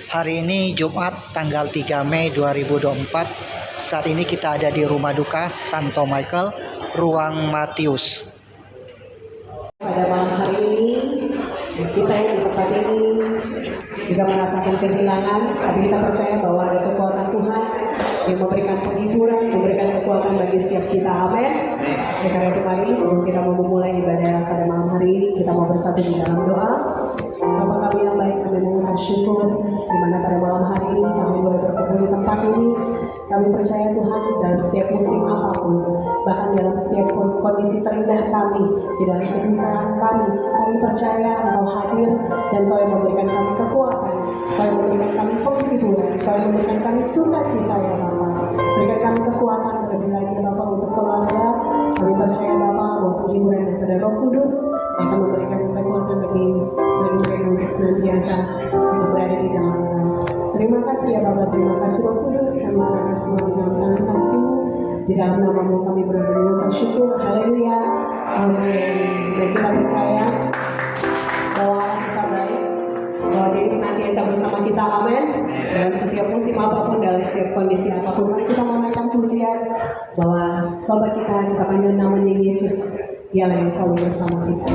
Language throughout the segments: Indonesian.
Hari ini Jumat tanggal 3 Mei 2024. Saat ini kita ada di rumah duka Santo Michael, ruang Matius. Pada malam hari ini, kita yang di tempat ini juga merasakan kehilangan, tapi kita percaya bahwa ada kekuatan Tuhan yang memberikan penghiburan, memberikan kekuatan bagi setiap kita. Amin. Oleh karena itu mari sebelum kita mau memulai ibadah pada malam hari ini, kita mau bersatu di dalam doa. Bapa kami yang baik, kami mengucap syukur di mana pada malam hari ini kami boleh berkumpul di tempat ini. Kami percaya Tuhan dalam setiap musim apapun, bahkan dalam setiap kondisi terendah kami, di dalam kehidupan kami percaya Engkau hadir dan Kau yang memberikan kami kekuatan, Kau yang memberikan kami penghiburan, Kau yang memberikan kami sukacita ya Bapa. Berikan kami kekuatan terlebih lagi Bapa untuk keluarga. Kami percaya Bapa bahwa penghiburan daripada Roh Kudus akan memberikan kekuatan bagi mereka untuk senantiasa untuk berada di dalam Tuhan. Terima kasih ya Bapa, terima kasih Roh Kudus. Kami serahkan semua di dalam tangan kasih-Mu. Di dalam nama-Mu kami mengucap syukur. Haleluya. Amin. Dan kita percaya bahwa Allah kita baik, bahwa Dia senantiasa bersama kita. Amin. Dalam setiap musim apapun, dalam setiap kondisi apapun, mari kita menaikkan pujian bahwa sobat kita panggil namanya Yesus. Dialah yang selalu bersama kita.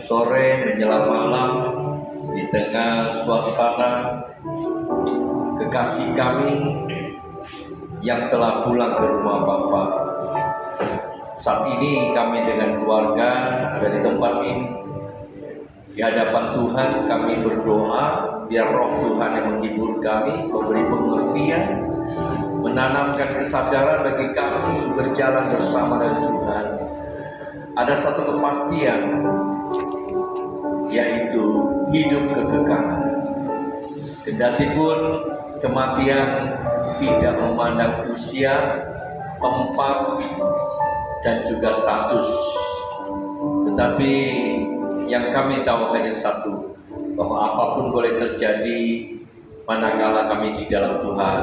sore menjelang malam di tengah suasana kekasih kami yang telah pulang ke rumah Bapa. Saat ini kami dengan keluarga dari tempat ini di hadapan Tuhan kami berdoa biar roh Tuhan yang menghibur kami, memberi pengertian, menanamkan kesadaran bagi kami berjalan bersama dengan Tuhan. Ada satu kepastian, yaitu hidup kekekalan. Kendatipun kematian tidak memandang usia, tempat, dan juga status, tetapi yang kami tahu hanya satu, bahwa apapun boleh terjadi manakala kami di dalam Tuhan,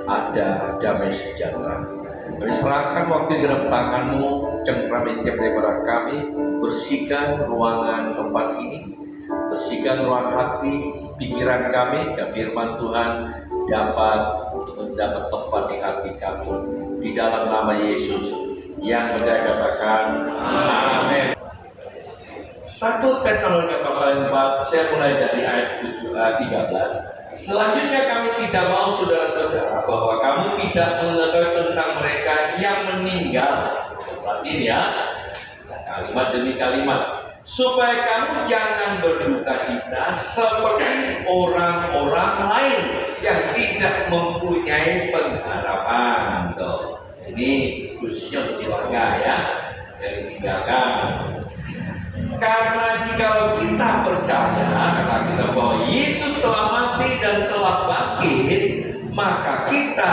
ada damai sejahtera. Kami serahkan waktu di dalam tangan-Mu, cengkrami setiap daripada kami, bersihkan ruangan tempat ini, bersihkan ruang hati, pikiran kami, dan firman Tuhan dapat mendapat tempat di hati kami. Di dalam nama Yesus yang saya katakan, amin. 1 Tesalonika pasal 4, saya mulai dari ayat 13. Selanjutnya kami tidak mau saudara-saudara bahwa kamu tidak mengetahui tentang mereka yang meninggal. Perhatiin ya, kalimat demi kalimat. Supaya kamu jangan berduka cita seperti orang-orang lain yang tidak mempunyai pengharapan. Tuh. Ini khususnya untuk keluarga ya, yang ditinggalkan. Karena jika kita percaya, kata kita bahwa Yesus telah mati dan telah bangkit, maka kita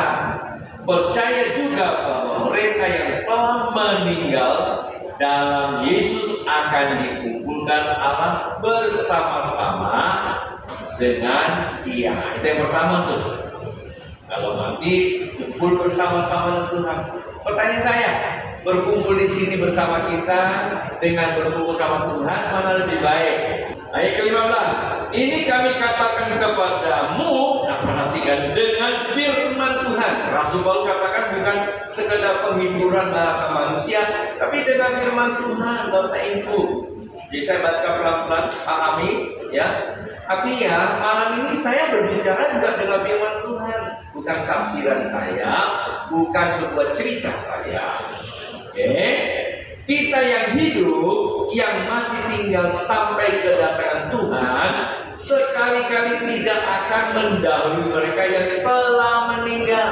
percaya juga bahwa mereka yang telah meninggal dalam Yesus akan dikumpulkan Allah bersama-sama dengan Dia. Itu yang pertama tuh. Kalau mati, kumpul bersama-sama dengan Tuhan. Pertanyaan saya, berkumpul di sini bersama kita dengan berkumpul sama Tuhan, mana lebih baik? Ayat ke-15, ini kami katakan kepadamu, nah perhatikan, dengan firman Tuhan. Rasul Paulus katakan bukan sekedar penghiburan bahasa manusia, tapi dengan firman Tuhan, Bapak Ibu. Jadi saya baca pelan-pelan, pahami ya. Artinya malam ini saya berbicara juga dengan firman Tuhan, bukan tafsiran saya, bukan sebuah cerita saya. Oke, kita yang hidup, yang masih tinggal sampai kedatangan Tuhan, sekali-kali tidak akan mendahului mereka yang telah meninggal.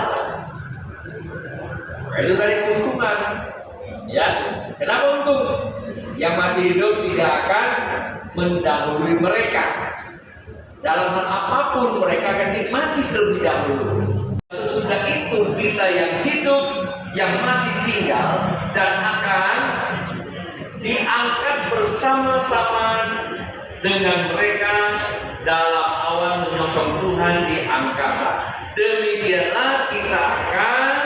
Itu dari keuntungan. Ya, kenapa untung? Yang masih hidup tidak akan mendahului mereka. Dalam hal apapun mereka akan nikmati terlebih dahulu. Sesudah itu kita yang hidup, yang masih tinggal dan akan diangkat bersama-sama dengan mereka dalam awan menyongsong Tuhan di angkasa. Demikianlah kita akan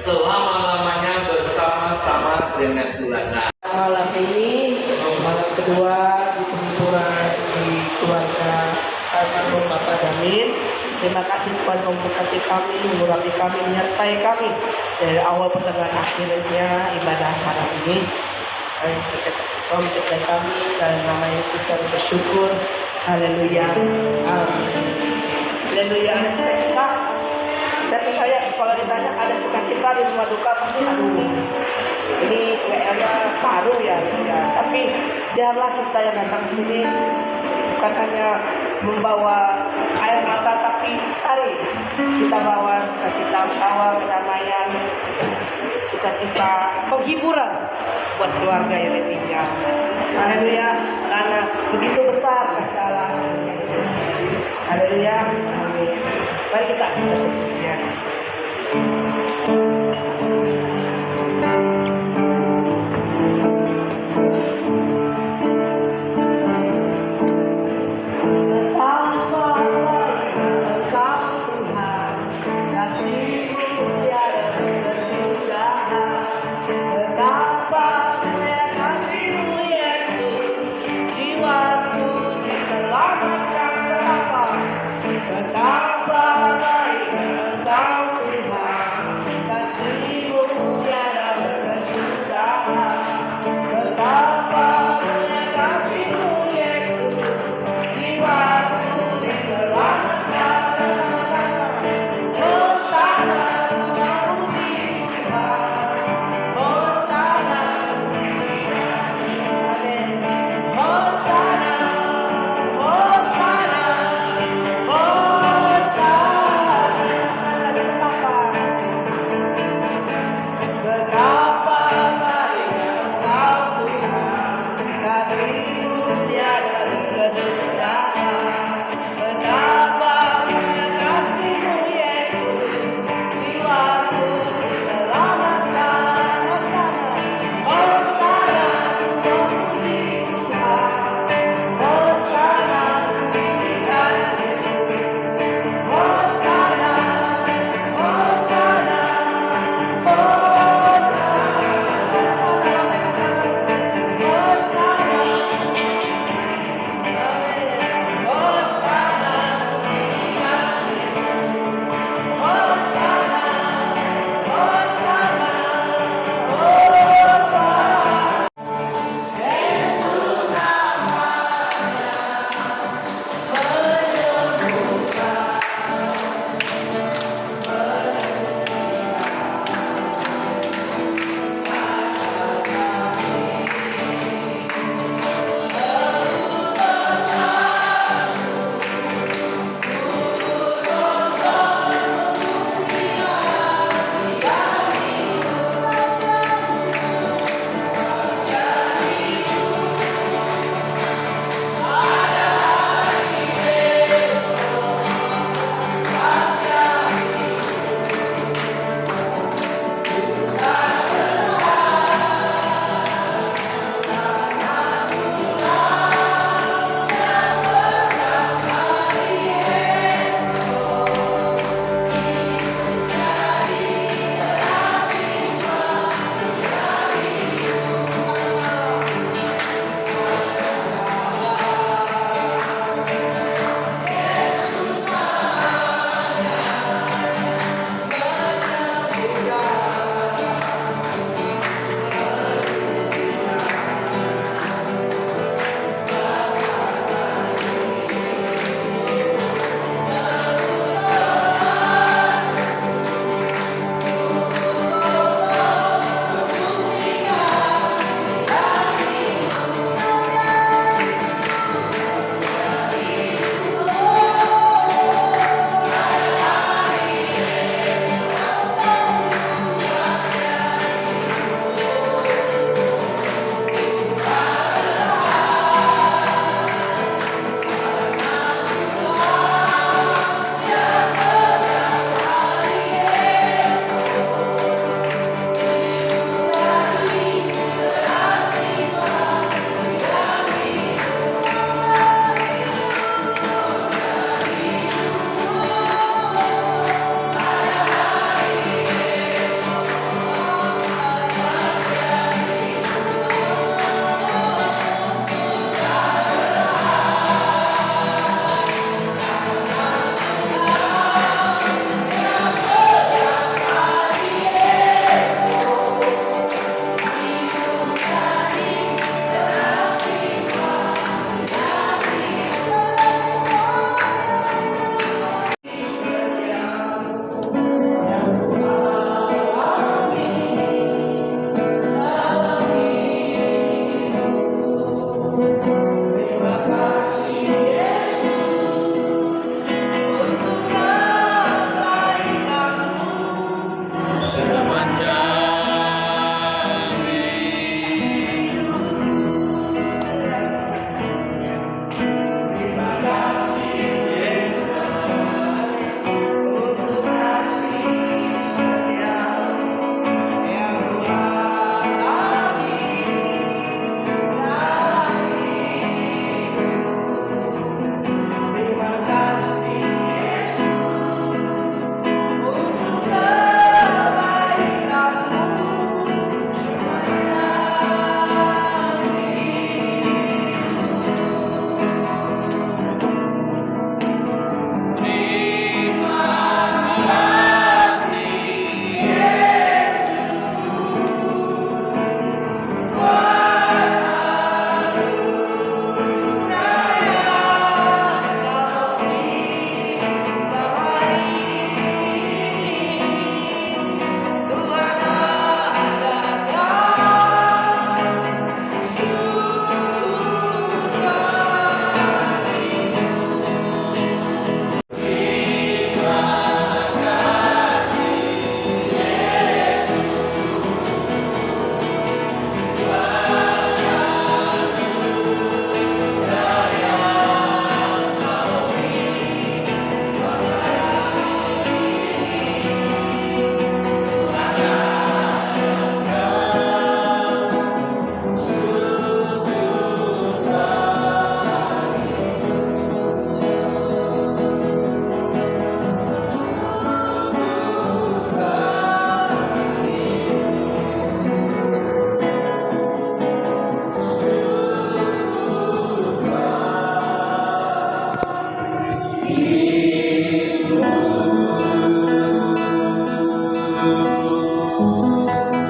selama-lamanya bersama-sama dengan Tuhan. Nah, malam ini malam kedua di penghiburan di keluarga almarhum Bapak Damin. Terima kasih Tuhan memberkati kami, mengurangi kami, menyertai kami dari awal pertengahan akhirnya ibadah malam ini. Kau mencintai kami dalam nama Yesus kami bersyukur. Haleluya. Amin. Haleluya. Ada sukacita. Saya percaya kalau ditanya ada sukacita di rumah duka pasti aduh. Ini kayaknya baru ya. Tapi biarlah kita yang datang ke sini bukan hanya membawa air mata, tapi hari kita bawa sukacita, bawa kedamaian, sukacita, penghiburan buat keluarga yang ditinggal. Haleluya, karena begitu besar kasih Allah. Haleluya, amin. Mari kita satu pujian.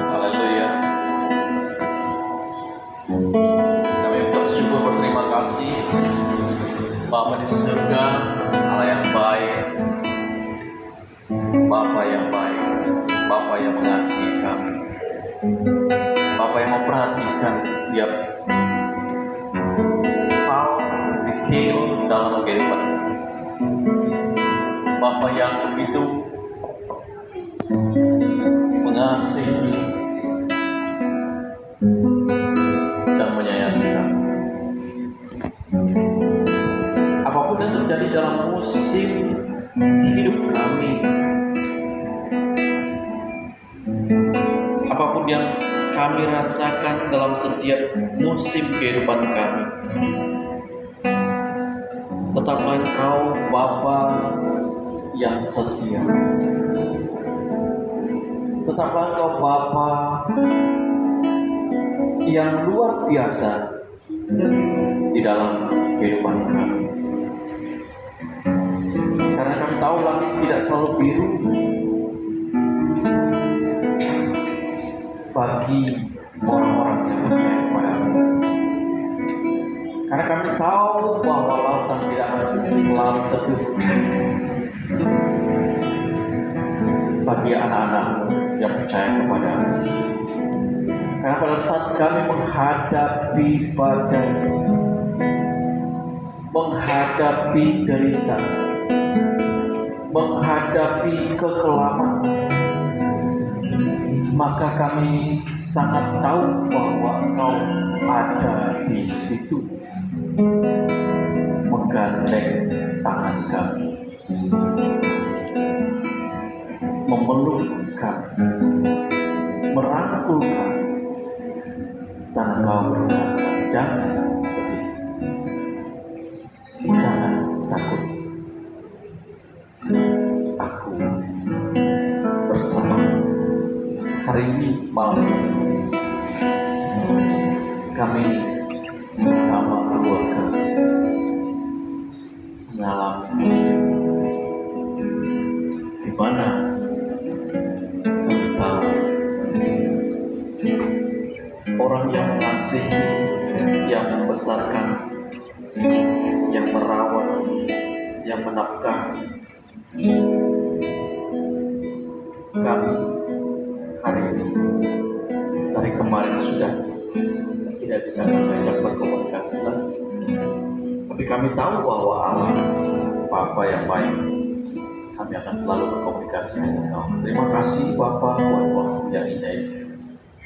Haleluya. Kami bersyukur, berterima kasih Bapa di surga, Allah yang baik, Bapa yang baik, Bapa yang mengasihi kami, Bapa yang memperhatikan setiap hal detail dalam kehidupan, Bapa yang begitu mengasihi dan menyayangi kami. Apapun yang terjadi dalam musim hidup kami, apapun yang kami rasakan dalam setiap musim kehidupan kami, tetaplah Engkau Bapa yang setia. Tetaplah Engkau Bapa yang luar biasa di dalam kehidupan kami. Karena kami tahu langit tidak selalu biru bagi orang-orang yang percaya kepadamu. Karena kami tahu bahwa lautan tidak akan selalu teduh bagi anak-anakmu yang percaya kepadamu. Karena pada saat kami menghadapi badai, menghadapi derita, menghadapi kekelaman, maka kami sangat tahu bahwa Engkau ada di situ, menggandeng tangan kami, memeluk kami, merangkul kami, dan Engkau berkata, jangan sedih, jangan takut, aku bersama. Hari ini malam kami bersama keluarga mengalami musim di mana kami tahu orang yang mengasihi, yang membesarkan, yang merawat, yang menafkahi kami hari ini, dari kemarin sudah tidak bisa mengajak berkomunikasi lagi, tapi kami tahu bahwa Allah Bapa yang baik, kami akan selalu berkomunikasi dengan Engkau. Terima kasih Bapa buat waktu yang indah ini,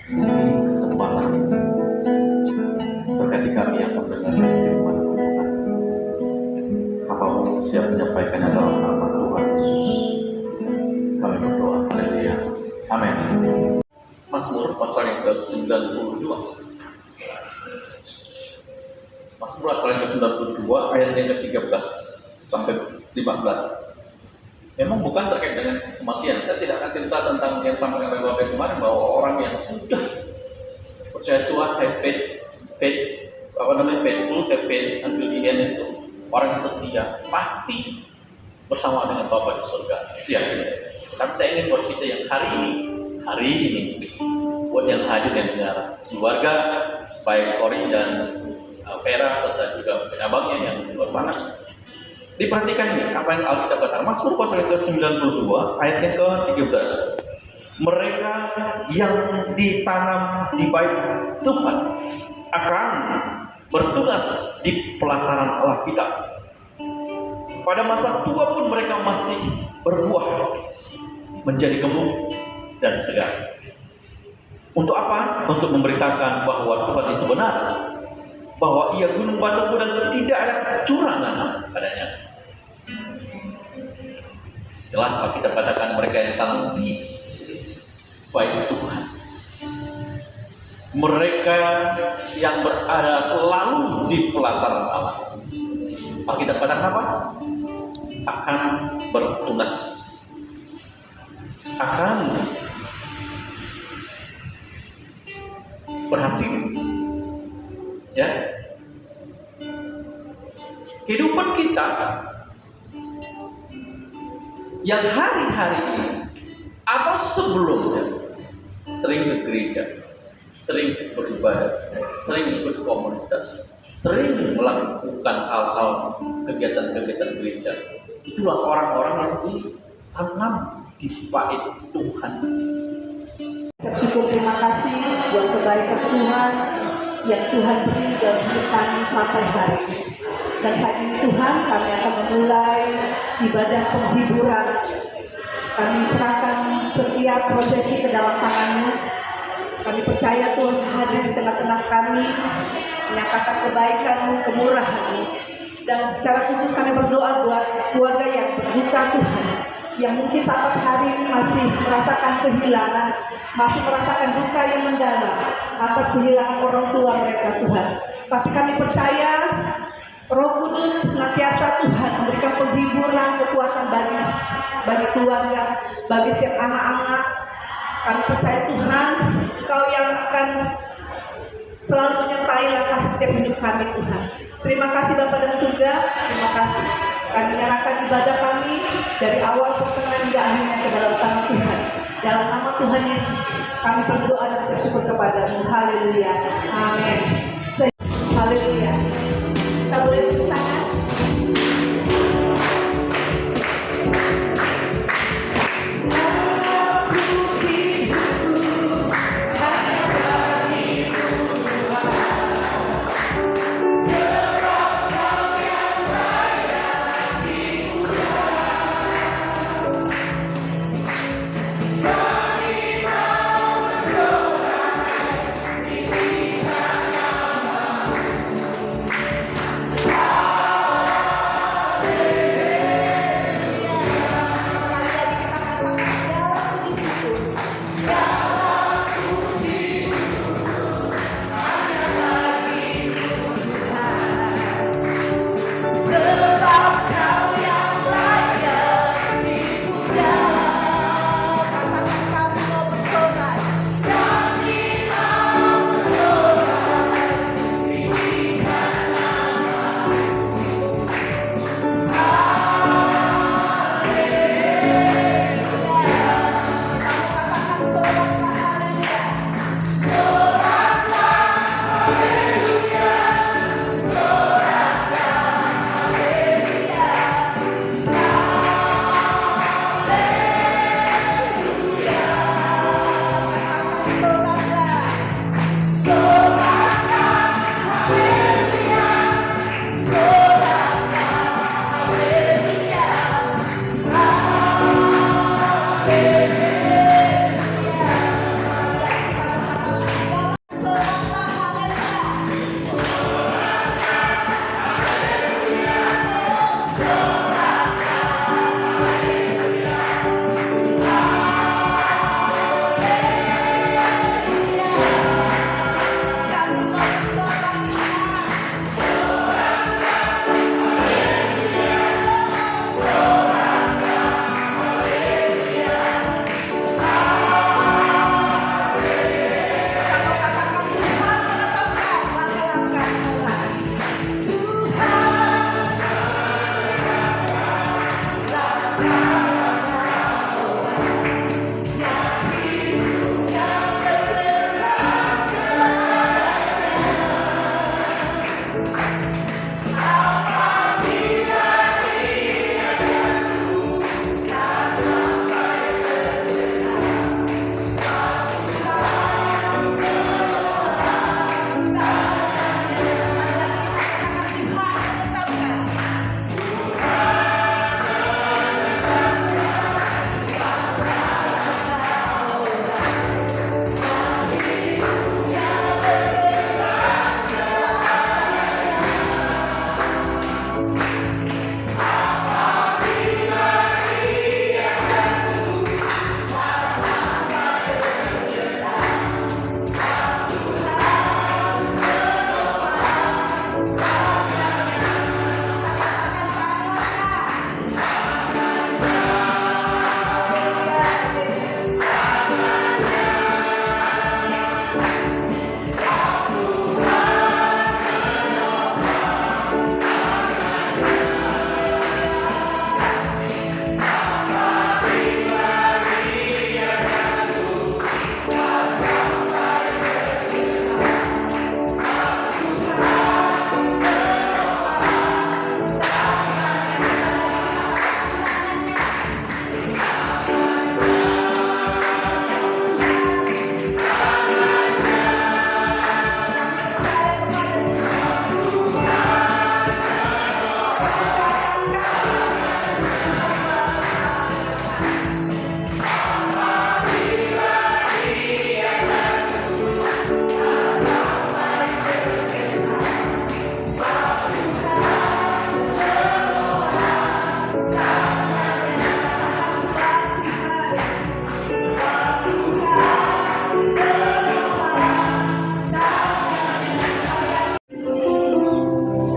di kesempatan ini. Berkati kami yang mendengar firman Tuhan. Hamba-Mu siap menyampaikannya dalam nama Tuhan Yesus. Kami berdoa. Haleluya. Amin. Mazmur pasal yang ke-92. Mazmur pasal yang ke-92 ayat yang ke-13 sampai 15. Memang bukan terkait dengan kematian. Saya tidak akan cerita tentang yang sampaikan oleh Bapak kemarin, bahwa orang yang sudah percaya Tuhan, have faith, faithful, have faith until the end, itu orang yang setia pasti bersama dengan Bapa di surga. Itu yang ini. Tapi saya ingin buat kita yang hari ini, buat yang hadir dan dengar, keluarga, baik Kori dan Vera serta juga penabangnya yang di luar sana, diperhatikan ini apa yang Alkitab katakan. Mazmur pasal ke-92 ayat yang ke-13. Mereka yang ditanam di bait Tuhan akan bertugas di pelataran Allah kita. Pada masa tua pun mereka masih berbuah, menjadi gemuk dan segar. Untuk apa? Untuk memberitakan bahwa Tuhan itu benar, bahwa Ia gunung batu dan tidak ada kecurangan padanya. Jelas Alkitab katakan mereka yang tanam di bait Tuhan, mereka yang berada selalu di pelataran Allah. Alkitab katakan apa? Akan bertunas, akan berhasil. Ya, kehidupan kita yang hari-hari ini atau sebelumnya sering ke gereja, sering beribadah, sering berkomunitas, sering melakukan hal-hal kegiatan-kegiatan gereja. Itulah orang-orang yang ditanam di bait Tuhan. Syukur terima kasih buat kebaikan Tuhan yang Tuhan beri dalam hidup kami sampai hari ini. Dan saat ini Tuhan, kami akan memulai ibadah penghiburan. Kami serahkan setiap prosesi ke dalam tangan-Mu. Kami percaya Tuhan hadir di tengah-tengah kami, menyatakan kebaikan-Mu, kemurahan-Mu. Dan secara khusus kami berdoa buat keluarga yang berduka Tuhan, yang mungkin saat hari ini masih merasakan kehilangan, masih merasakan duka yang mendalam atas kehilangan orang tua mereka Tuhan. Tapi kami percaya Roh Kudus senantiasa Tuhan memberikan penghiburan, kekuatan bagi keluarga, bagi setiap anak-anak. Kami percaya Tuhan, Engkau yang akan selalu menyertai langkah setiap hidup kami Tuhan. Terima kasih Bapa dan Surga, terima kasih. Kami menyerahkan ibadah kami dari awal pertengahan hingga akhirnya ke dalam tangan Tuhan. Dalam nama Tuhan Yesus, kami berdoa dan ucap syukur kepada-Mu. Haleluya. Amin. Haleluya. Kita boleh tepuk tangan.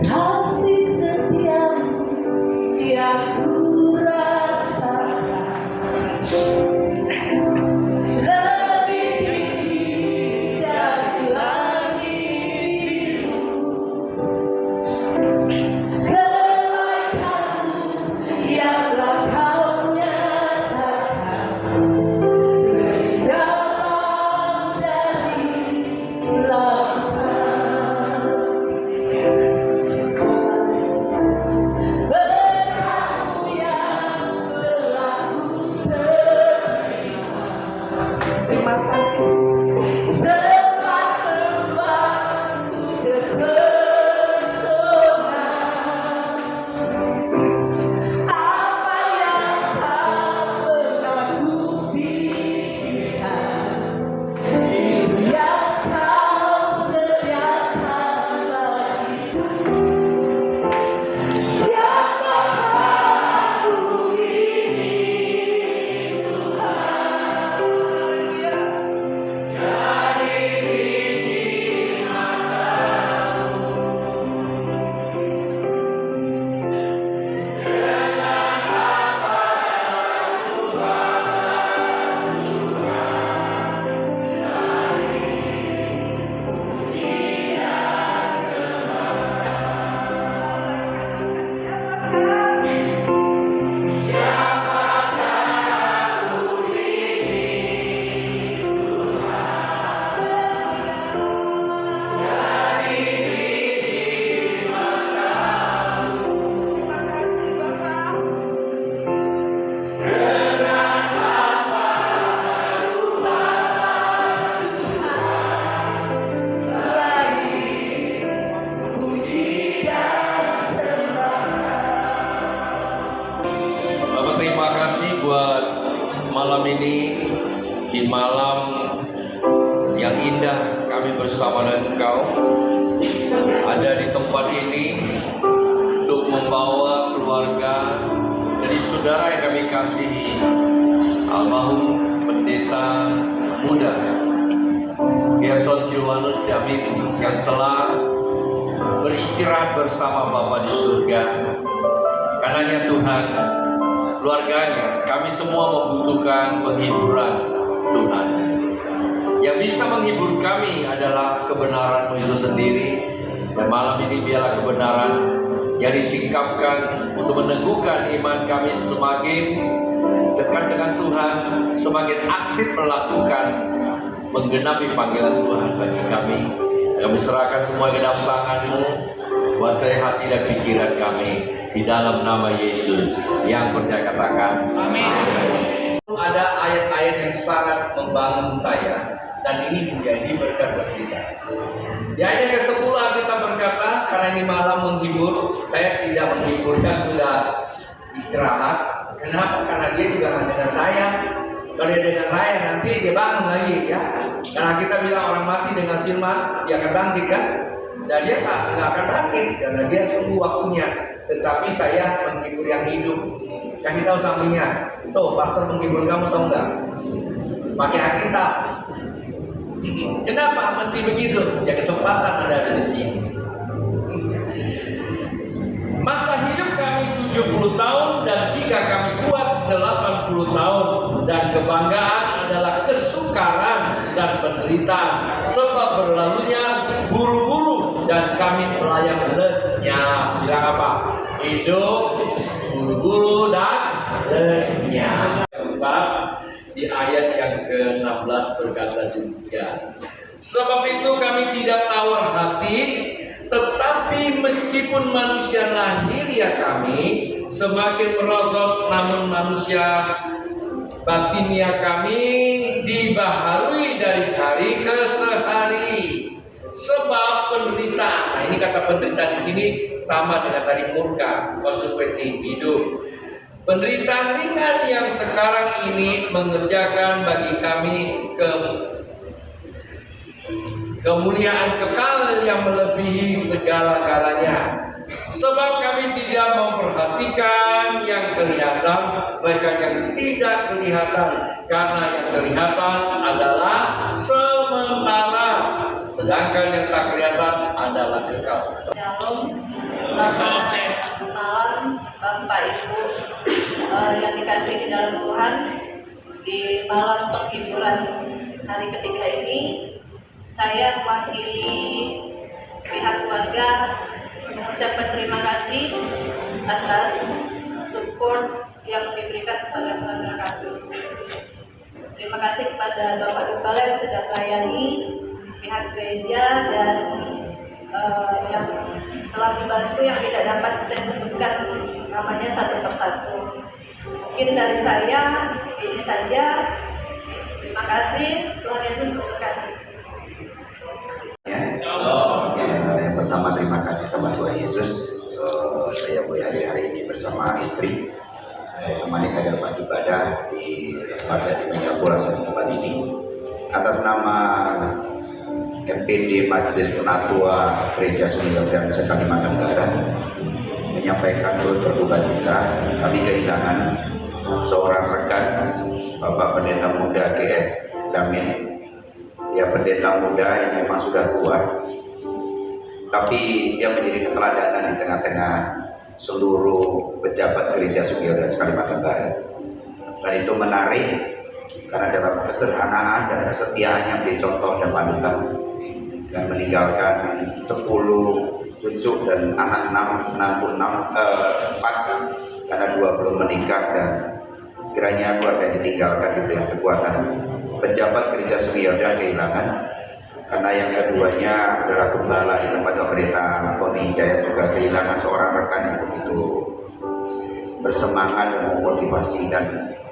Kasih setiamu yang ku rasakan lebih tinggi dari langit biru. Kebaikanmu yang telah kau nyatakan lebih dalam dari lautan. Berkatmu yang telah ku terima, terima kasih. Setelah membuatku terpesona, apa yang tak pernah kupikirkan, itu yang kau sediakan bagiku. Siapa aku ini, Tuhan? Jadi biji matamu. Dengan apa yang ku balas Tuhan, selain pujian Bapak terima kasih buat malam ini, di malam yang indah kami bersama dengan Engkau ada di tempat ini untuk membawa keluarga dari saudara yang kami kasihi, almarhum pendeta muda Gerson Silwanus Damin yang telah beristirahat bersama Bapa di surga. Karenanya Tuhan, keluarganya, kami semua membutuhkan penghiburan Tuhan. Yang bisa menghibur kami adalah kebenaran-Mu itu sendiri. Dan malam ini biarlah kebenaran yang disingkapkan untuk meneguhkan iman kami semakin dekat dengan Tuhan, semakin aktif melakukan menggenapi panggilan Tuhan bagi kami. Kami serahkan semua ke dalam tangan-Mu, kuasai hati dan pikiran kami di dalam nama Yesus. Yang percaya katakan amin. Ada ayat-ayat yang sangat membangun saya dan ini menjadi berkat buat kita. Di ayat ke-10 kita berkata, karena ini malam menghibur, saya tidak menghiburkan, sudah istirahat. Kenapa? Karena dia juga akan dengan saya. Kalau dia dengan saya, nanti dia bangun lagi ya. Karena kita bilang orang mati dengan firman, dia akan bangkit kan? Dan dia nggak akan bangkit karena dia tunggu waktunya. Tetapi saya menghibur yang hidup. Kasih tahu sampingnya, tuh pastor menghibur kamu, tahu nggak? Pakai Alkitab. Kenapa mesti begitu? Ya kesempatan ada di sini. Masa hidup kami 70 tahun dan jika kami kuat 80 tahun dan kebanggaan adalah kesukaran dan penderitaan sebab berlalunya buru-buru dan kami melayang lenyap. Bilang apa? Hidup buru-buru dan lenyap. Keempat, di ayat yang ke-16 berkata demikian. Sebab itu kami tidak tawar hati, tetapi meskipun manusia lahiriah kami semakin merosot, namun manusia batinia kami dibaharui dari hari ke hari. Sebab penderitaan, nah ini kata penderitaan di sini sama dengan tadi murka, konsekuensi hidup. Penderitaan ringan yang sekarang ini mengerjakan bagi kami kemuliaan kekal yang melebihi segala-galanya. Sebab kami tidak memperhatikan yang kelihatan, melainkan yang tidak kelihatan. Karena yang kelihatan adalah sementara, sedangkan yang tak kelihatan adalah kekal. Shalom, malam Bapak Ibu yang dikasihi dalam Tuhan. Di malam penghiburan hari ketiga ini, saya mewakili pihak keluarga mengucapkan terima kasih atas support yang diberikan kepada keluarga kami. Terima kasih kepada Bapak Gembala yang sudah melayani, pihak gereja, dan yang telah membantu yang tidak dapat saya sebutkan namanya satu persatu. Mungkin dari saya ini saja. Terima kasih, Tuhan Yesus memberkati. Yang pertama terima kasih sama Tuhan Yesus. Saya boleh hari ini bersama istri. Saya temani kader pas ibadah di tempat saya di Menyapura tempat ini. Atas nama MPD Majelis Penatua Gereja Sungai Yordan Kalimantan Barat menyampaikan turut berduka cita kami kehilangan seorang rekan Bapak Pendeta Muda GS Damin. Ya, pendeta muda yang memang sudah tua, tapi dia menjadi keteladanan di tengah-tengah seluruh pejabat gereja Sungai Yordan Kalimantan Barat. Dan itu menarik karena dalam kesederhanaan dan kesetiaannya menjadi contoh dan panutan, dan meninggalkan 10 cucu dan anak 4 karena 2 belum menikah, dan kiranya keluarga yang ditinggalkan diberikan kekuatan. Pejabat gereja Sungai Yordan kehilangan karena yang keduanya adalah gembala di tempat pendeta Tony Hidayat juga kehilangan seorang rekan yang begitu bersemangat dan memotivasi. Dan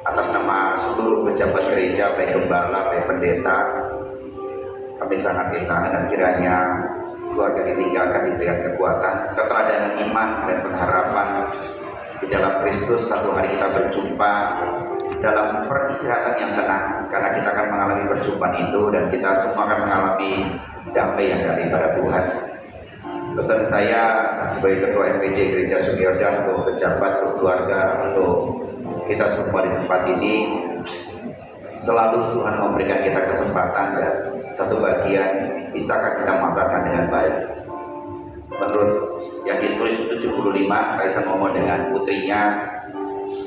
atas nama seluruh pejabat gereja, baik gembala, baik pendeta, kami sangat kehilangan, dan kiranya keluarga ditinggalkan diberikan kekuatan, keteladanan iman dan pengharapan di dalam Kristus. Satu hari kita berjumpa dalam peristirahatan yang tenang, karena kita akan mengalami perjumpaan itu dan kita semua akan mengalami damai yang daripada Tuhan. Pesan saya sebagai Ketua MPJ Gereja Sungai Yordan untuk pejabat, untuk keluarga, untuk kita semua di tempat ini, selalu Tuhan memberikan kita kesempatan dan satu bagian bisakah kita manfaatkan dengan baik. Menurut yang ditulis 75, Kaisar ngomong dengan putrinya,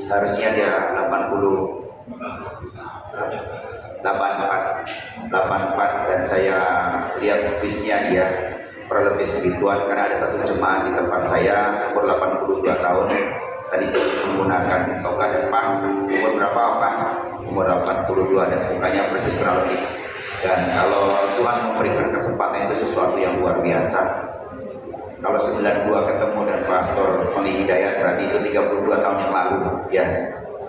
harusnya dia 84, dan saya lihat ofisnya dia kurang lebih segituan, karena ada satu jemaat di tempat saya umur 82 tahun tadi menggunakan toga dan pang. Umur berapa Pak? Umur 82, dan mukanya persis kurang lebih. Dan kalau Tuhan memberikan kesempatan itu sesuatu yang luar biasa. Kalau 92 ketemu dan Pastor Tony Hidayat, berarti itu 32 tahun yang lalu ya.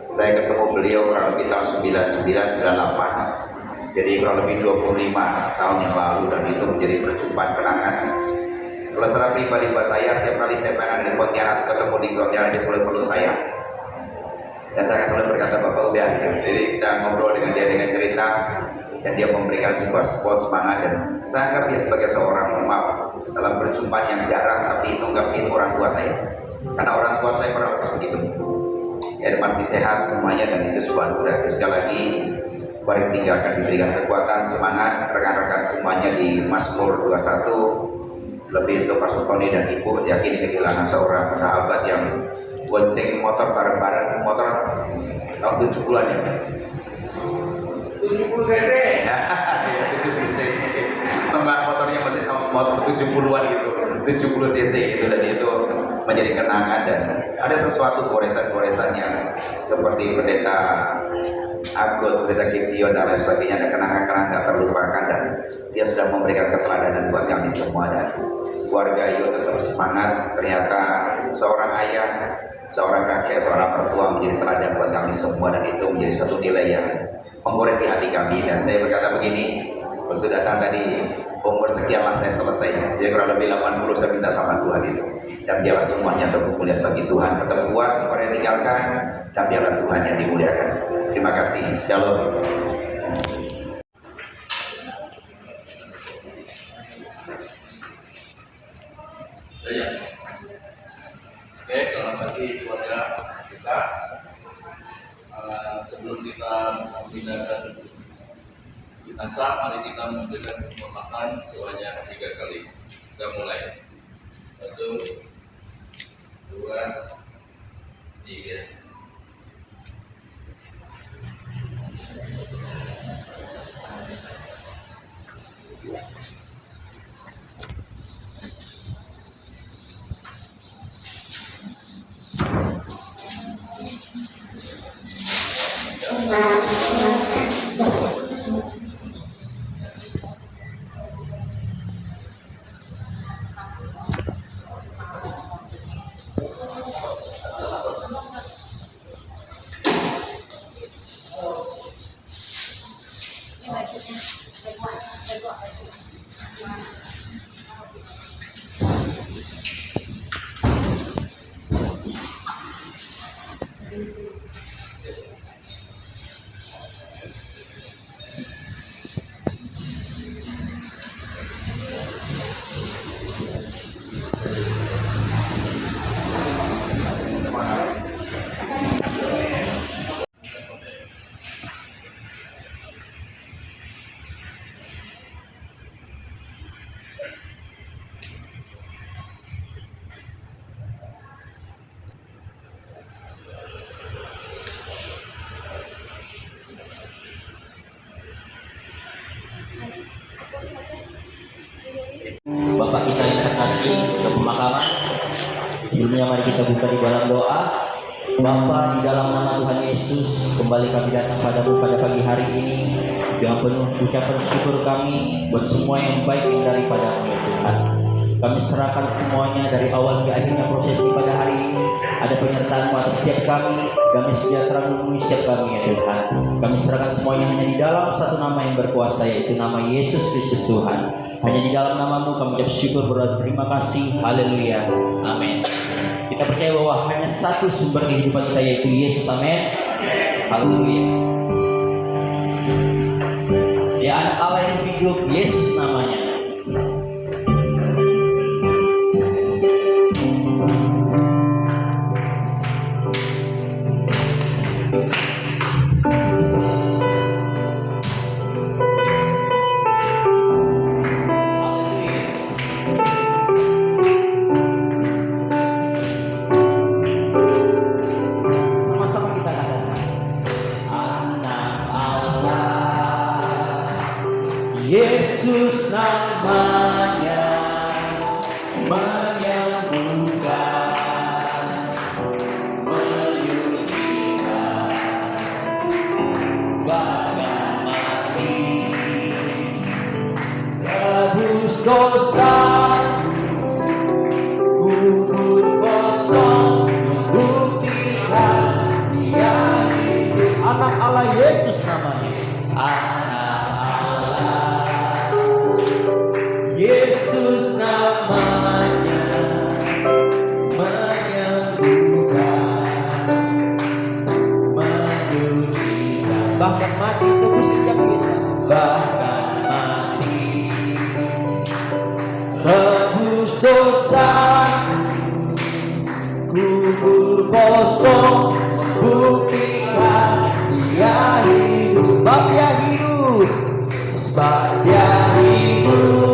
Saya ketemu beliau kurang lebih tahun 99, 98. Jadi kurang lebih 25 tahun yang lalu, dan itu menjadi perjumpaan kenangan. Kalau secara pribadi buat saya, setiap kali saya pengen ada di Pontianak, ketemu di Pontianak, dia selalu perlu saya. Dan saya selalu berkata, Bapak udah gitu. Jadi kita ngobrol dengan dia, dengan cerita, dan dia memberikan sebuah support, semangat. Dan saya anggap dia sebagai seorang dalam perjumpaan yang jarang, tapi itu nggak itu orang tua saya, karena orang tua saya pernah lebih begitu ya, pasti sehat semuanya, dan itu sebuah anugerah. Sekali lagi mari tinggalkan, diberikan kekuatan, semangat rekan-rekan semuanya di Mazmur 21. Lebih untuk Pastor Tony dan Ibu, yakin kehilangan seorang sahabat yang bonceng motor bareng-bareng, motor tahun 70-an ya, 70 cc ya, 70 cc, mbak motornya masih motor 70-an gitu, 70 cc gitu, dan itu menjadi kenangan. Dan ada sesuatu goresan-goresan yang seperti pendeta Agus, pendeta Gideon dan lain sebagainya, ada kenangan-kenangan tak terlupakan, dan dia sudah memberikan keteladanan buat kami semua. Dan keluarga Yo tetap semangat. Ternyata seorang ayah, seorang kakek, seorang mertua menjadi teladan buat kami semua, dan itu menjadi satu nilai yang menggores di hati kami. Dan saya berkata begini, waktu datang tadi umur sekianlah saya selesai. Jadi kurang lebih 80 saya minta sama Tuhan itu. Dan biarlah semuanya untuk kemuliaan bagi Tuhan. Tetap kuat, kepada yang tinggalkan, dan biarlah Tuhan yang dimuliakan. Terima kasih. Shalom. Oke, selamat pagi keluarga kita. Sebelum kita memindahkan jenazah, mari kita mengucapkan penghormatan sebanyak 3 kali. Kita mulai. 1, 2, 3. Bapak kita yang terkasih ke pemakaman, sebelumnya mari kita buka di dalam doa. Bapa, di dalam nama Tuhan Yesus, kembali kami datang padamu pada pagi hari ini dengan penuh ucapan syukur kami buat semua yang baik yang daripadamu ya Tuhan. Kami serahkan semuanya dari awal ke akhirnya prosesi pada hari ini. Ada penyertaan atas setiap kami, kami sejahtera memenuhi setiap kami ya Tuhan. Kami serahkan semuanya hanya di dalam satu nama yang berkuasa, yaitu nama Yesus Kristus Tuhan. Hanya di dalam namamu kami ucap syukur, berdoa terima kasih. Haleluya. Amin. Kita percaya bahwa hanya satu sumber kehidupan kita, yaitu Yesus. Amin. Haleluya. Dia anak Allah yang hidup, Yesus namanya. Yesus namanya menyembuhkan, menyucikan, bahkan mati, tebus dosa, kubur kosong, membuktikan Dia hidup. Anak Allah Yesus namanya. Yesus namanya menyembuhkan, menyucikan, bahkan mati tebus setiap kita, bahkan mati tebus dosa, kubur kosong, membuktikan Dia hidup. Sebab Dia hidup, sebab Dia hidup.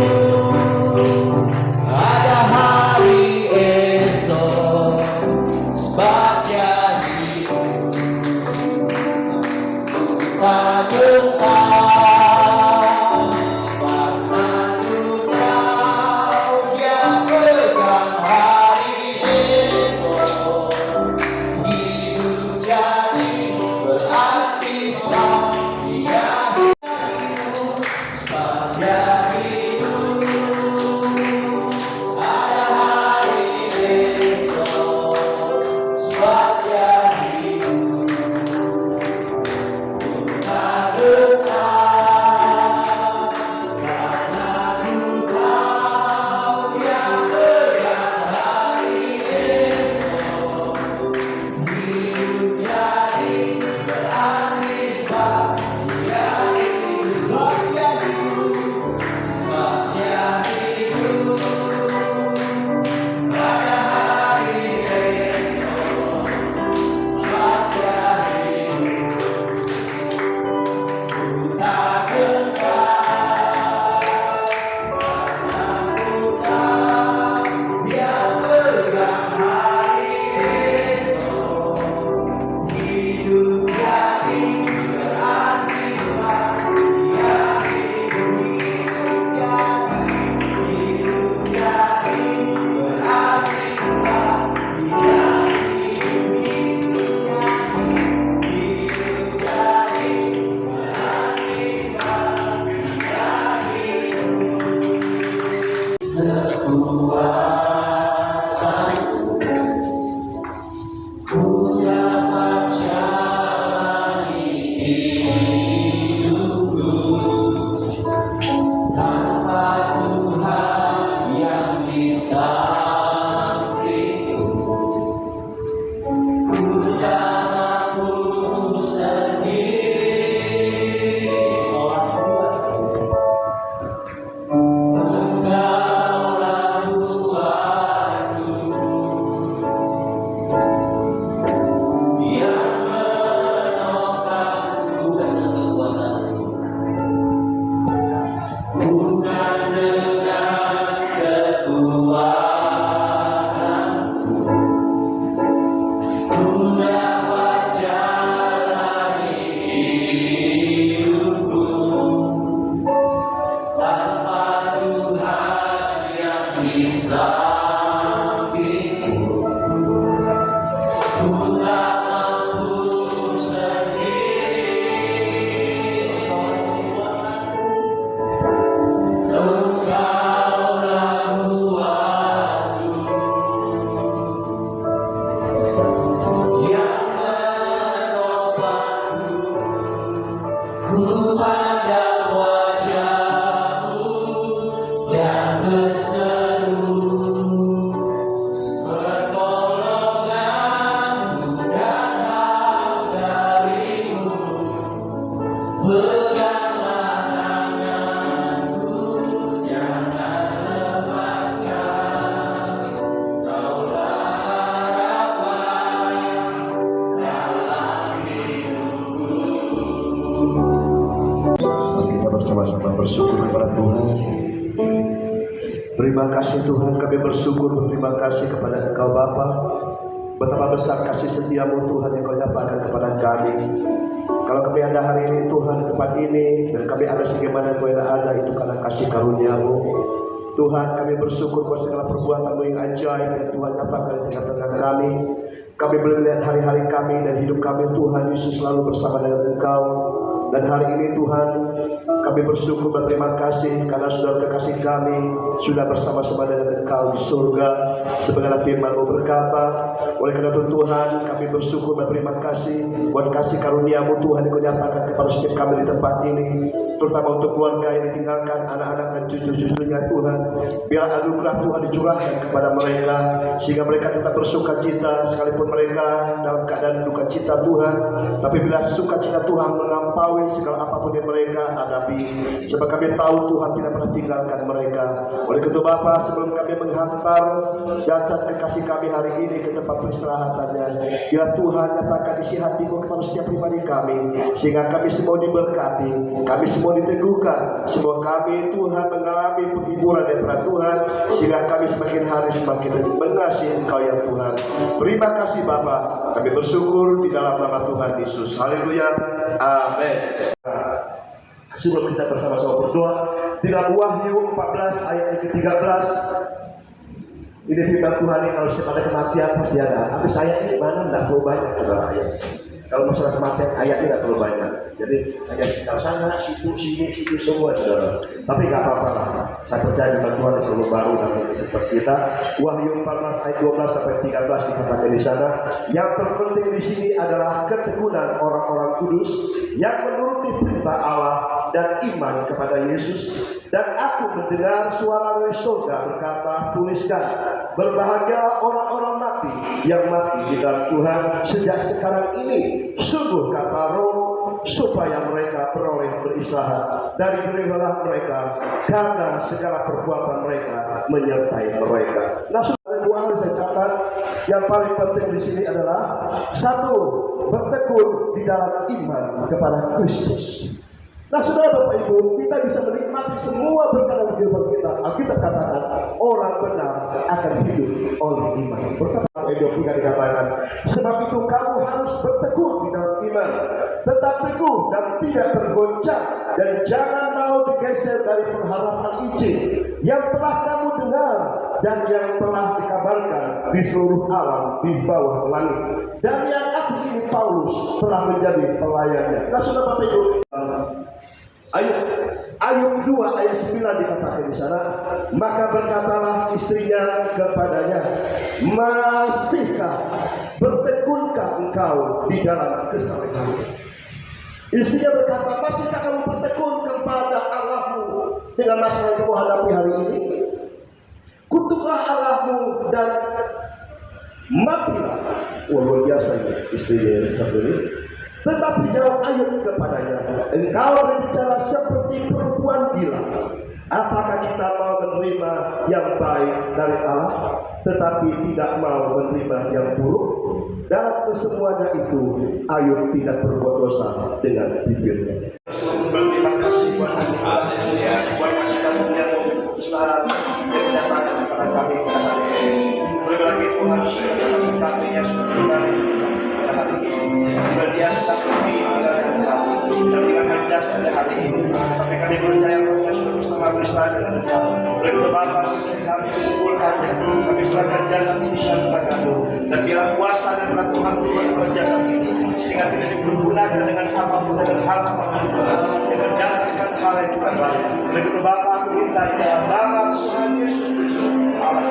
Ada hari esok, sebab Dia hidup. Tak getah, maknanya Dia pegang hari esok. Hidup bersyukur kepada Tuhan. Terima kasih Tuhan, kami bersyukur, berterima kasih kepada Engkau Bapa. Betapa besar kasih setiamu Tuhan yang Kau nyatakan kepada kami. Kalau kami ada hari ini Tuhan di tempat ini, dan kami ada sebagaimana Kau yang ada, itu karena kasih karunia-Mu. Tuhan, kami bersyukur buat segala perbuatan-Mu yang ajaib yang Tuhan nyatakan di tengah-tengah kami. Kami boleh melihat hari-hari kami dan hidup kami, Tuhan Yesus selalu bersama dengan Engkau. Dan hari ini Tuhan, kami bersyukur berterima kasih karena saudara kekasih kami sudah bersama-sama dengan Engkau di surga. Sebagaimana firman-Mu berkata, oleh karena itu Tuhan, kami bersyukur berterima kasih buat kasih karunia-Mu Tuhan yang Kau nyatakan kepada setiap kami di tempat ini, terutama untuk keluarga yang ditinggalkan, anak-anak dan cucu-cucunya Tuhan. Biar anugerah Tuhan dicurahkan kepada mereka, sehingga mereka tetap bersuka cita sekalipun mereka dalam keadaan duka cita Tuhan. Tapi bila sukacita Tuhan melampaui segala apapun yang mereka hadapi, sebab kami tahu Tuhan tidak pernah tinggalkan mereka. Oleh itu Bapa, sebelum kami menghantar jasad kekasih kami hari ini ke tempat peristirahatannya, biar Tuhan nyatakan isi hati-Mu kepada setiap pribadi kami, sehingga kami semua diberkati, kami semua diteguhkan, semua kami Tuhan mengalami penghiburan daripada Tuhan, sehingga kami semakin hari semakin mengasihi Engkau ya Tuhan. Terima kasih Bapa, kami bersyukur di dalam nama Tuhan Yesus. Haleluya, amin. Sebelum kita bersama-sama berdoa, dalam Wahyu 14 ayat yang ke-13, ini firman Tuhan ini, kalau setiap ada kematian pasti ada. Tapi saya ini mana tidak perlu banyak saudara ayat. Kalau masalah kematian ayatnya tidak perlu banyak. Jadi hanya sekitar sana, situ, sini, situ semua saudara. Tapi nggak apa-apa lah. Saya percaya dengan Tuhan yang selalu baru dalam hidup kita. Wahyu 14 ayat 12 sampai 13 dikatakan di sana. Yang terpenting di sini adalah ketekunan orang-orang kudus yang menuruti perintah Allah dan iman kepada Yesus. Dan aku mendengar suara dari surga berkata, tuliskan, berbahagia orang-orang mati yang mati di dalam Tuhan sejak sekarang ini. Sungguh kata Roh, supaya mereka beroleh beristirahat dari derita mereka, karena segala perbuatan mereka menyertai mereka. Nah, dua hal saya catat. Yang paling penting di sini adalah satu, bertekun di dalam iman kepada Kristus. Nah, saudara Bapak Ibu, kita bisa menikmati semua berkat dalam kehidupan kita. Alkitab katakan, orang benar akan hidup oleh iman. Berkata ayat 23 dikatakan, sebab itu kamu harus bertekun di dalam iman, tetap teguh dan tidak tergoncang, dan jangan mau digeser dari pengharapan Injil yang telah kamu dengar dan yang telah dikabarkan di seluruh alam di bawah langit, dan yang aku ini Paulus telah menjadi pelayannya. Nah, saudara Bapak Ibu, Ayub 2 ayat 9 dikatakan di sana, maka berkatalah istrinya kepadanya, masihkah bertekunkah engkau di dalam kesalehan? Istrinya berkata, masihkah kamu bertekun kepada Allahmu dengan masalah yang kamu hadapi hari ini? Kutuklah Allahmu dan matilah. Luar biasa ya istrinya satu ini. Tetapi jawab Ayub kepadanya, engkau berbicara seperti perempuan gila. Apakah kita mau menerima yang baik dari Allah, tetapi tidak mau menerima yang buruk? Dalam kesemuanya itu, Ayub tidak berbuat dosa dengan bibirnya. Berterima kasih buat kasih karunia besar yang dinyatakan kepada kami pada hari ini. Terlebih lagi Tuhan sudah kasih kami yang sudah kembali pada hari ini. Dan dia sudah pergi meninggalkan kami dan dengan jasa pada hari ini. Tapi kami percaya bahwa sudah bersama bersama dengan kami. Oleh itu Bapa, sebelum kami mengumpulkannya, kami serahkan jasa ini dalam tangan-Mu. Dan biarlah kuasa dan Tuhan berjasa ini, sehingga tidak dipergunakan dengan apapun, dengan hal apapun Tuhan, yang mendatangkan hal yang tidak baik. Oleh itu Bapa, aku minta di dalam nama Tuhan Yesus Kristus, Allah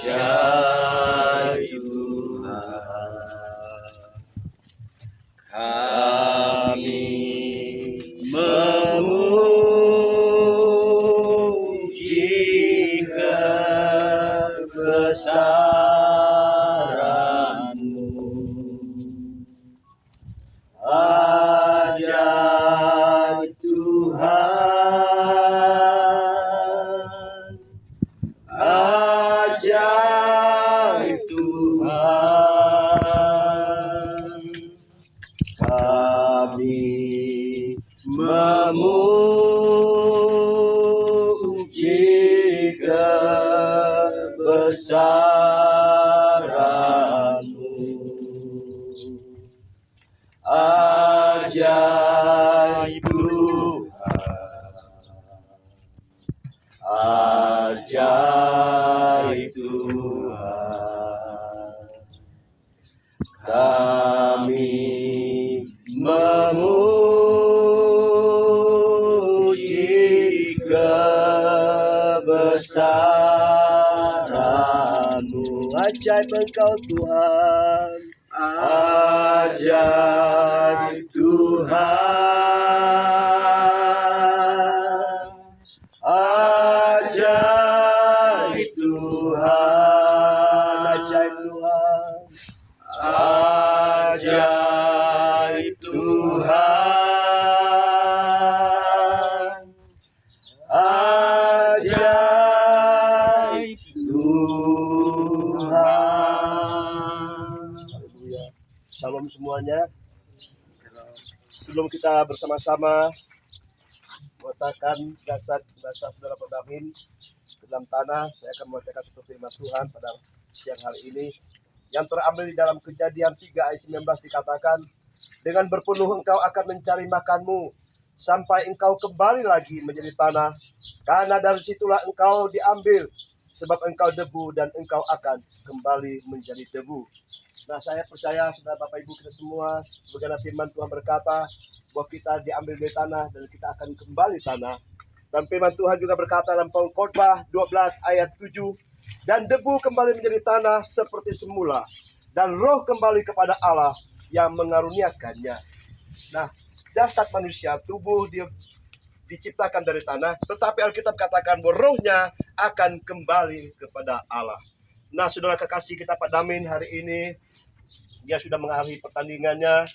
Ajaib Tuhan, kami memuji kebesaran-Mu. Ajaib Tuhan, ajaib Tuhan, kami memuji kebesaran-Mu. Ajaib Tuhan, ajaib Tuhan, kami memuji kebesaran-Mu. Ajaib Engkau Tuhan, ajaib Tuhan, ajaib Tuhan, ajaib Tuhan, ajaib Tuhan, ajaib Tuhan. Haleluya. Shalom semuanya. Sebelum kita bersama-sama meletakkan jasad saudara Damin ke dalam tanah, saya akan membacakan satu firman Tuhan pada siang hari ini yang terambil di dalam Kejadian 3 ayat 19 dikatakan, dengan berpenuh engkau akan mencari makanmu sampai engkau kembali lagi menjadi tanah, karena dari situlah engkau diambil, sebab engkau debu dan engkau akan kembali menjadi debu. Nah, saya percaya saudara Bapak Ibu kita semua, sebagaimana firman Tuhan berkata bahwa kita diambil dari tanah dan kita akan kembali tanah. Dan firman Tuhan juga berkata dalam Pengkhotbah 12 ayat 7, dan debu kembali menjadi tanah seperti semula, dan roh kembali kepada Allah yang mengaruniakannya. Nah, jasad manusia, tubuh dia diciptakan dari tanah, tetapi Alkitab katakan bahwa rohnya akan kembali kepada Allah. Nah, saudara kekasih kita Pak Damin hari ini, dia sudah mengakhiri pertandingannya,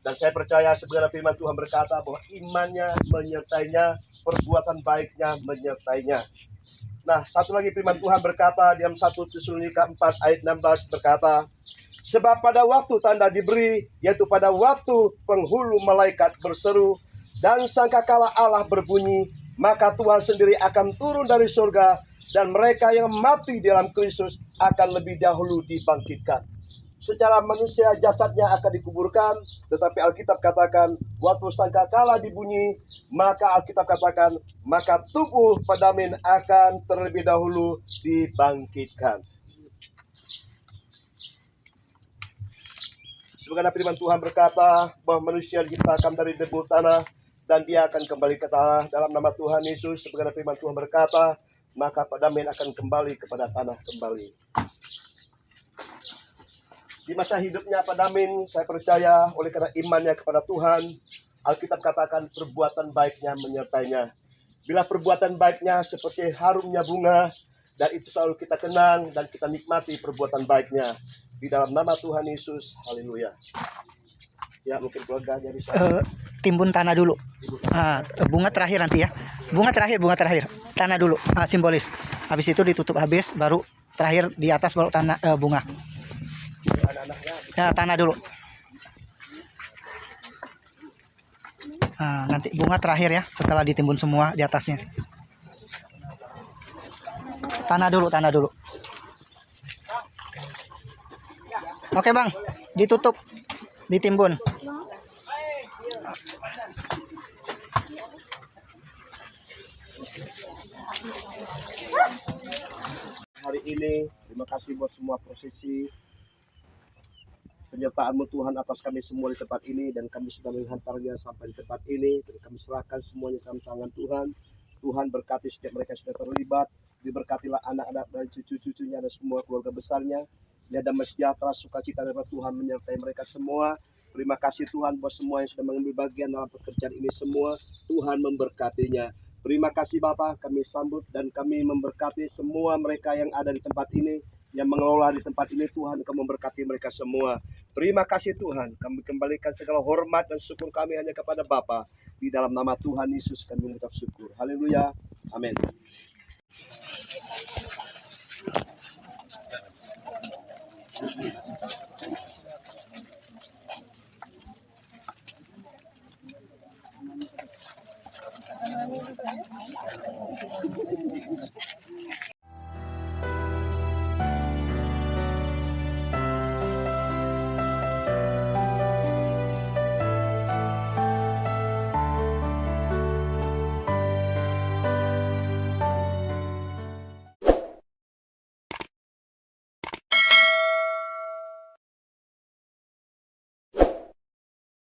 dan saya percaya sebagaimana firman Tuhan berkata bahwa imannya menyertainya, perbuatan baiknya menyertainya. Nah, satu lagi firman Tuhan berkata di dalam 1 Tesalonika 4 ayat 16 berkata, sebab pada waktu tanda diberi, yaitu pada waktu penghulu malaikat berseru, dan sangkakala Allah berbunyi, maka Tuhan sendiri akan turun dari surga, dan mereka yang mati di dalam Kristus akan lebih dahulu dibangkitkan. Secara manusia jasadnya akan dikuburkan, tetapi Alkitab katakan waktu sangkakala dibunyi, maka Alkitab katakan maka tubuh Pak Damin akan terlebih dahulu dibangkitkan. Sebagaimana firman Tuhan berkata bahwa manusia diciptakan dari debu tanah dan dia akan kembali ke tanah dalam nama Tuhan Yesus. Sebagaimana firman Tuhan berkata, maka Pak Damin akan kembali kepada tanah kembali. Di masa hidupnya Pak Damin, saya percaya oleh karena imannya kepada Tuhan, Alkitab katakan perbuatan baiknya menyertainya. Bila perbuatan baiknya seperti harumnya bunga, dan itu selalu kita kenang dan kita nikmati perbuatan baiknya. Di dalam nama Tuhan Yesus, haleluya. Ya, mungkin keluarga dari saya. Timbun tanah dulu. Bunga terakhir nanti ya. Bunga terakhir. Tanah dulu, simbolis. Habis itu ditutup habis, baru terakhir di atas baru tanah bunga. Ya, tanah dulu. Nanti bunga terakhir ya, setelah ditimbun semua di atasnya. Tanah dulu. Oke Bang, ditutup, ditimbun. Hari ini, terima kasih buat semua prosesi penyertaan-Mu Tuhan atas kami semua di tempat ini, dan kami sudah menghantarnya sampai di tempat ini, dan kami serahkan semuanya dalam tangan Tuhan. Tuhan berkati setiap mereka yang sudah terlibat, diberkatilah anak-anak dan cucu-cucunya dan semua keluarga besarnya. Ya, damai sejahtera, sukacita daripada Tuhan menyertai mereka semua. Terima kasih Tuhan buat semua yang sudah mengambil bagian dalam pekerjaan ini semua. Tuhan memberkatinya. Terima kasih Bapak, kami sambut dan kami memberkati semua mereka yang ada di tempat ini, yang mengelola di tempat ini. Tuhan, Engkau memberkati mereka semua. Terima kasih Tuhan, kami kembalikan segala hormat dan syukur kami hanya kepada Bapa. Di dalam nama Tuhan Yesus kami mengucap syukur. Haleluya. Amin.